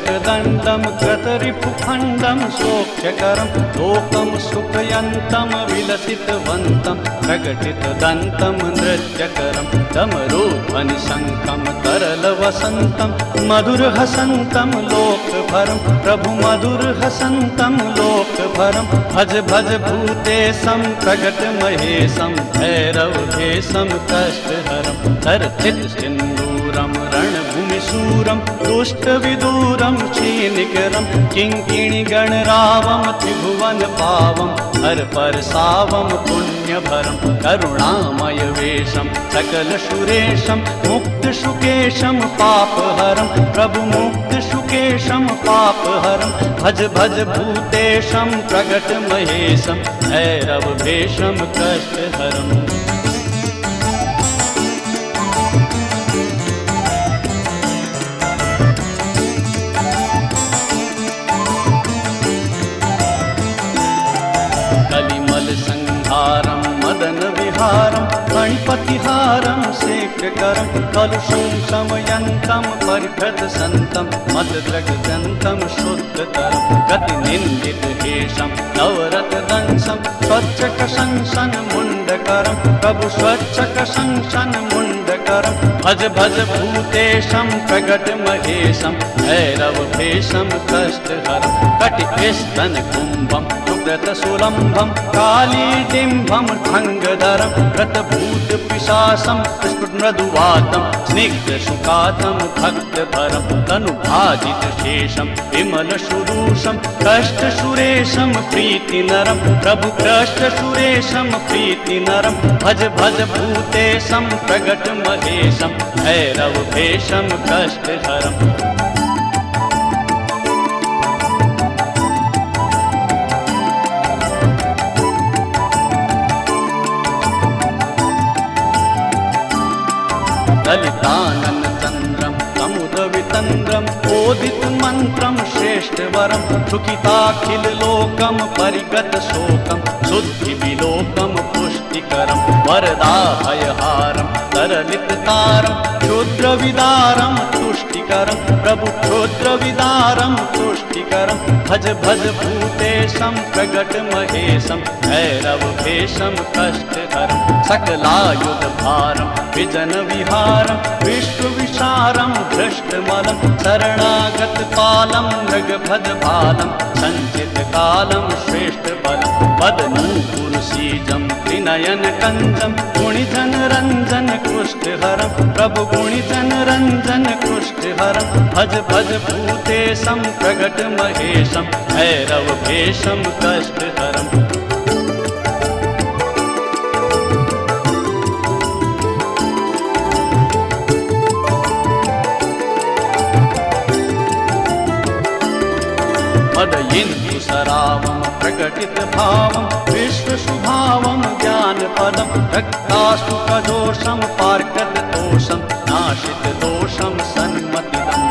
प्रकटदण्डं कृतरिपुखण्डं सौख्यकरं लोकं सुखयन्तं विलसितवन्तं प्रकटितदन्तं नृत्यकरं डमरुध्वनिशङ्खं तरलवसन्तं मधुरहसन्तं लोकभरं प्रभु मधुरहसन्तं लोकभरं भज भज भूतेशं प्रकटमहेशं भैरवभेशं कष्टहरं चर्चितसिन्दूरं रणभूमिशूरं दुष्टविदूरं क्षीणिकरं किङ्किणिगणरावं त्रिभुवनपावं हरपरसावं पुण्यभरं करुणामयवेशं सकलसुरेशं मुक्तशुकेशं पापहरं प्रभु मुक्तशुकेशं पापहरं भज भज भूतेशं प्रकटमहेशं भैरवभेशं कष्टहरम् संहारं मदन विहारं गणपतिहारं शेखरं कलुषं शमयन्तं परिभ्रतसन्तं मदद्रगजन्तं शुद्धतरं गतिनिन्दितहेशं नवरत्नदंशं स्वच्छकशंसन मुण्डकरं प्रभु स्वच्छकशंसन मुण्डकरं भज भज भूतेशं प्रकटमहेशं भैरवभेशं कष्टहरं कटिस्तनकुम्भं सुलम्भं कालीडिम्भं खङ्गधरं व्रतभूतपिशाचं स्फुटमृदुवातं स्निग्धसुखातं भक्तभरं तनुभाजितशेषं विमलशुरूषं कष्टसुरेशं प्रीतिनरं प्रभु कष्टसुरेशं प्रीतिनरं भज भज भूतेशं प्रकटमहेशं भैरवभेशं कष्टहरम् ललिताननचन्द्रं समुदवितन्द्रं ओदितमन्त्रं श्रेष्ठवरं सुखिताखिललोकं परिगतशोकं शुद्धिविलोकं पुष्टिकरं वरदाभयहारं तरलिततारं क्षुद्रविदारं तुष्टिकरं प्रभु क्षुद्रविदारं तुष्टिकरं भज भज भूतेशं प्रकटमहेशं भैरवभेशं कष्टहरं सकलायुधभारं विजनविहारं विश्वविशारं धृष्टमलं शरणागतपालं मृगभजपालं सञ्चितकालं श्रेष्ठबलं वदनूपुरसीजं त्रिनयनकञ्जं गुणिजनरञ्जन कुष्ठहरं प्रभु गुणिजनरञ्जन कुष्ठहरं भज भज भूतेशं प्रकटमहेशं भैरवभेशं कष्टहरम् मदयिन्दुसरावं प्रकटितभावं विश्वशुभावं ज्ञानपदं रक्ताशुकदोषं पार्कतदोषं नाशितदोषं सन्मतिदं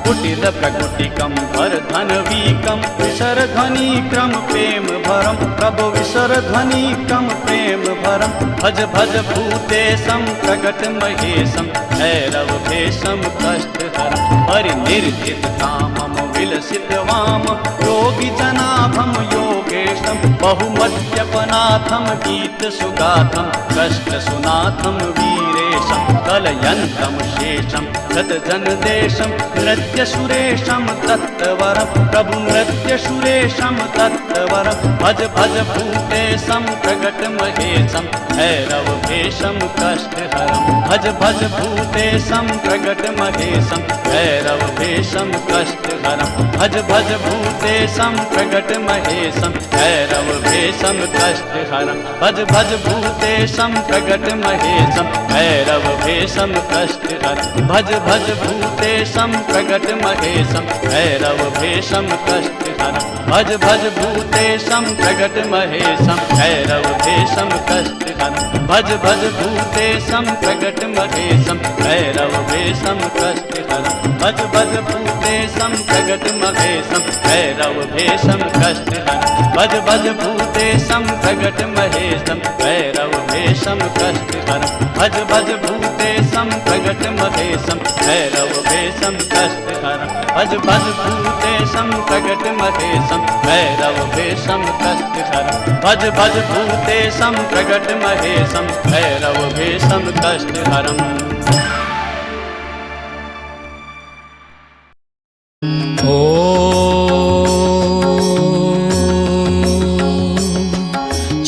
कुटिलप्रकुटिकं वरधनवीकं विसरध्वनिकं प्रेमभरं प्रभु विसरध्वनिकं प्रेमभरं भज भज भूतेशं प्रकटमहेशं भैरवभेशं कष्टहरं परिनिर्जितकामं विलसितवामं योगिजनाभं योगेशं बहुमद्यपनाथं गीतसुगाथं कष्टसुनाथं वीरेशं कलयन्तं शेषं गतजनदेशं नृत्यसुरेशं तत्त्ववरं प्रभु नृत्यसुरेशं तत्त्ववरं भज भज भूतेशं प्रकटमहेशं भैरवभेशं कष्टहरं भज भज भूतेशं प्रकटमहेशं भैरवभेशं कष्टहरं भज भज भूतेशं प्रकटमहेशं भैरवभेशं कष्टहरं भज भज भूतेशं प्रकटमहेशं भैरवभेशं कष्टहरं भज भज भूतेशं प्रकटमहेशं भैरवभेशं कष्टहरं भज भज भूतेशं प्रकटमहेशं भैरवभेशं कष्टहरं भज भज भूतेशं प्रकटमहेशं भैरवभेशं कष्टहरं भज भज भूतेशं प्रकटमहेशं भैरवभेशं कष्टहरं भज भज भूतेशं प्रगट महेशं भैरववेशं कष्टहरं भज भज भूतेशं प्रगट महेशं भैरववेशं कष्टहरं भज भज भूतेशं प्रगट महेशं भैरववेशं कष्टहरं भज भज भूतेशं प्रगट महेशं भैरववेशं कष्टहरम्।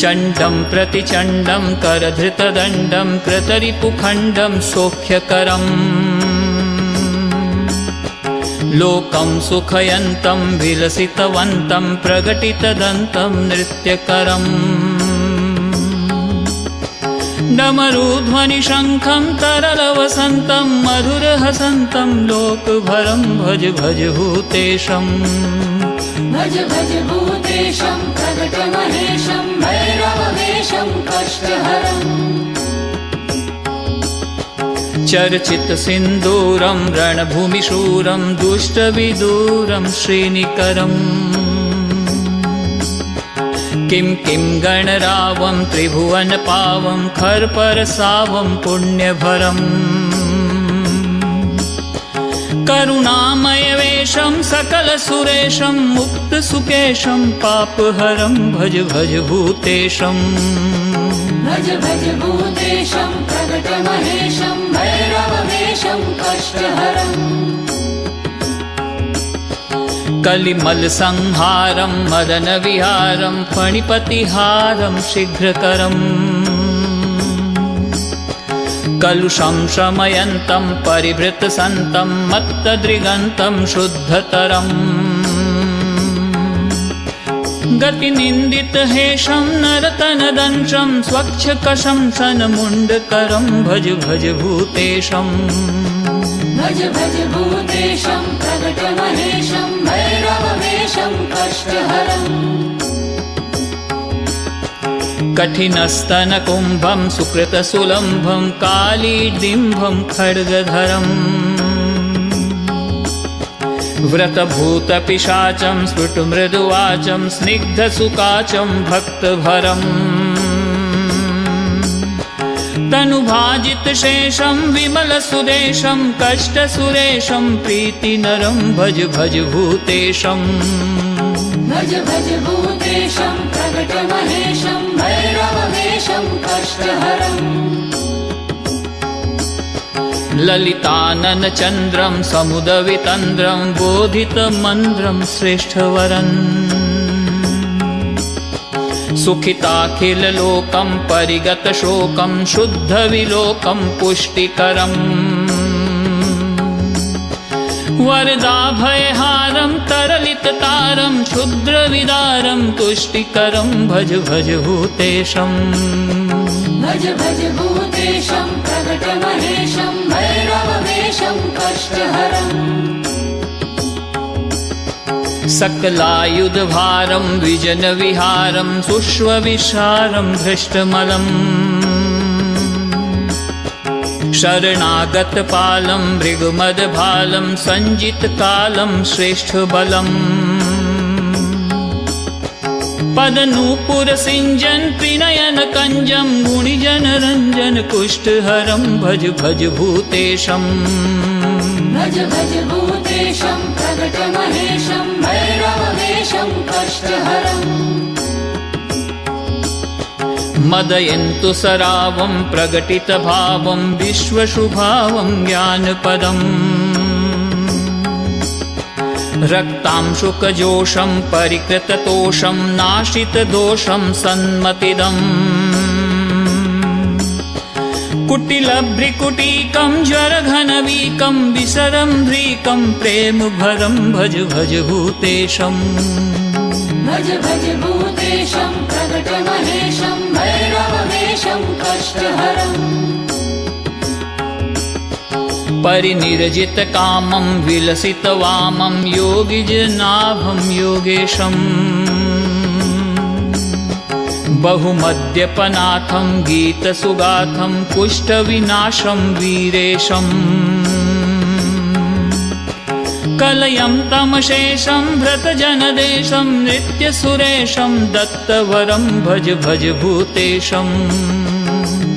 चण्डं प्रतिचण्डं करधृतदण्डं कृतरिपुखण्डं सौख्यकरम् लोकं सुखयन्तं विलसितवन्तं प्रकटितदन्तं नृत्यकरम् डमरुध्वनिशङ्खं तरलवसन्तं मधुरहसन्तं लोकभरं भज भज भूतेशम् भज भज भूतेशं प्रगटमहेशं भैरववेशं कष्टहरम्। चर्चितसिन्दूरं रणभूमिशूरं दुष्टविदूरं श्रीनिकरम् किं किं गणरावं त्रिभुवनपावं खर्परसावं पुण्यभरम् करुणामयवेशं सकलसुरेशं मुक्तसुकेशं पापहरं भज भज भूतेशम् भज भज भूतेशं प्रगटमहेशं भैरववेशं कष्टहरम्। कलिमलसंहारं मदनविहारं फणिपतिहारं शीघ्रकरम् कलुषं शमयन्तं परिभृतसन्तं मत्तदृगन्तं शुद्धतरम् गतिनिन्दितहेशं नरतनदंशं स्वच्छकशं शनमुण्डकरं भज भज भूतेशम् भज भज भूतेशं प्रगटमहेशं भैरववेशं कष्टहरम्। कठिनस्तनकुम्भं सुकृतसुलम्भं कालीडिम्भं खड्गधरम् व्रतभूतपिशाचं स्फुटमृदुवाचं स्निग्धसुकाचं भक्तभरम् तनुभाजितशेषं विमलसुदेशं कष्टसुरेशं प्रीतिनरं भज भज भूतेशम् भज भज भूतेशं प्रगटमहेशं भैरववेशं कष्टहरम्। ललिताननचन्द्रं समुदवितन्द्रं बोधितमन्द्रं श्रेष्ठवरन् सुखिताखिललोकं परिगतशोकं शुद्धविलोकं पुष्टिकरम् वरदाभयहारं तरलिततारं क्षुद्रविदारं तुष्टिकरं भज भज भूतेशम् भज भज भूतेशं प्रगटमहेशं भैरववेशं कष्टहरम्। सकलायुधभारं विजनविहारं सुष्वविशारं धृष्टमलम् शरणागतपालं मृगमदभालं सञ्जितकालं श्रेष्ठबलम् पदनूपुरसिञ्जन् त्रिनयनकञ्जं गुणिजनरञ्जन कुष्ठहरं भज भज भूतेशम् भज भज भूतेशं प्रगटमहेशं भैरववेशं कष्टहरम्। मदयन्तु सरावं प्रकटितभावं विश्वशुभावं ज्ञानपदम् रक्तांशुकजोषं परिकृततोषं नाशितदोषं सन्मतिदम् कुटिलभ्रिकुटीकं ज्वरघनवीकं विसरम्भ्रीकं प्रेमभरं भज भज भूतेशम् भज भज भूतेशं प्रगटमहेशं भैरववेशं कष्टहरम्। परिनिर्जितकामं विलसितवामं योगिजनाभं योगेशम् बहुमद्यपनाथं गीतसुगाथं कुष्ठविनाशं वीरेशम् कलयं तमशेषं भृतजनदेशं नित्यसुरेशं दत्तवरं भज भज भूतेशम्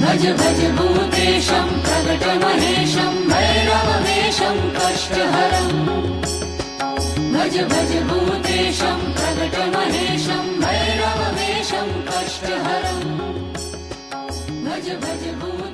भज भज भूतेशं प्रकटमहेशं भैरववेशं कष्टहरम् भज भज भूतेशं प्रकटमहेशं भैरववेशं कष्टहरम् भज भज भूतेशं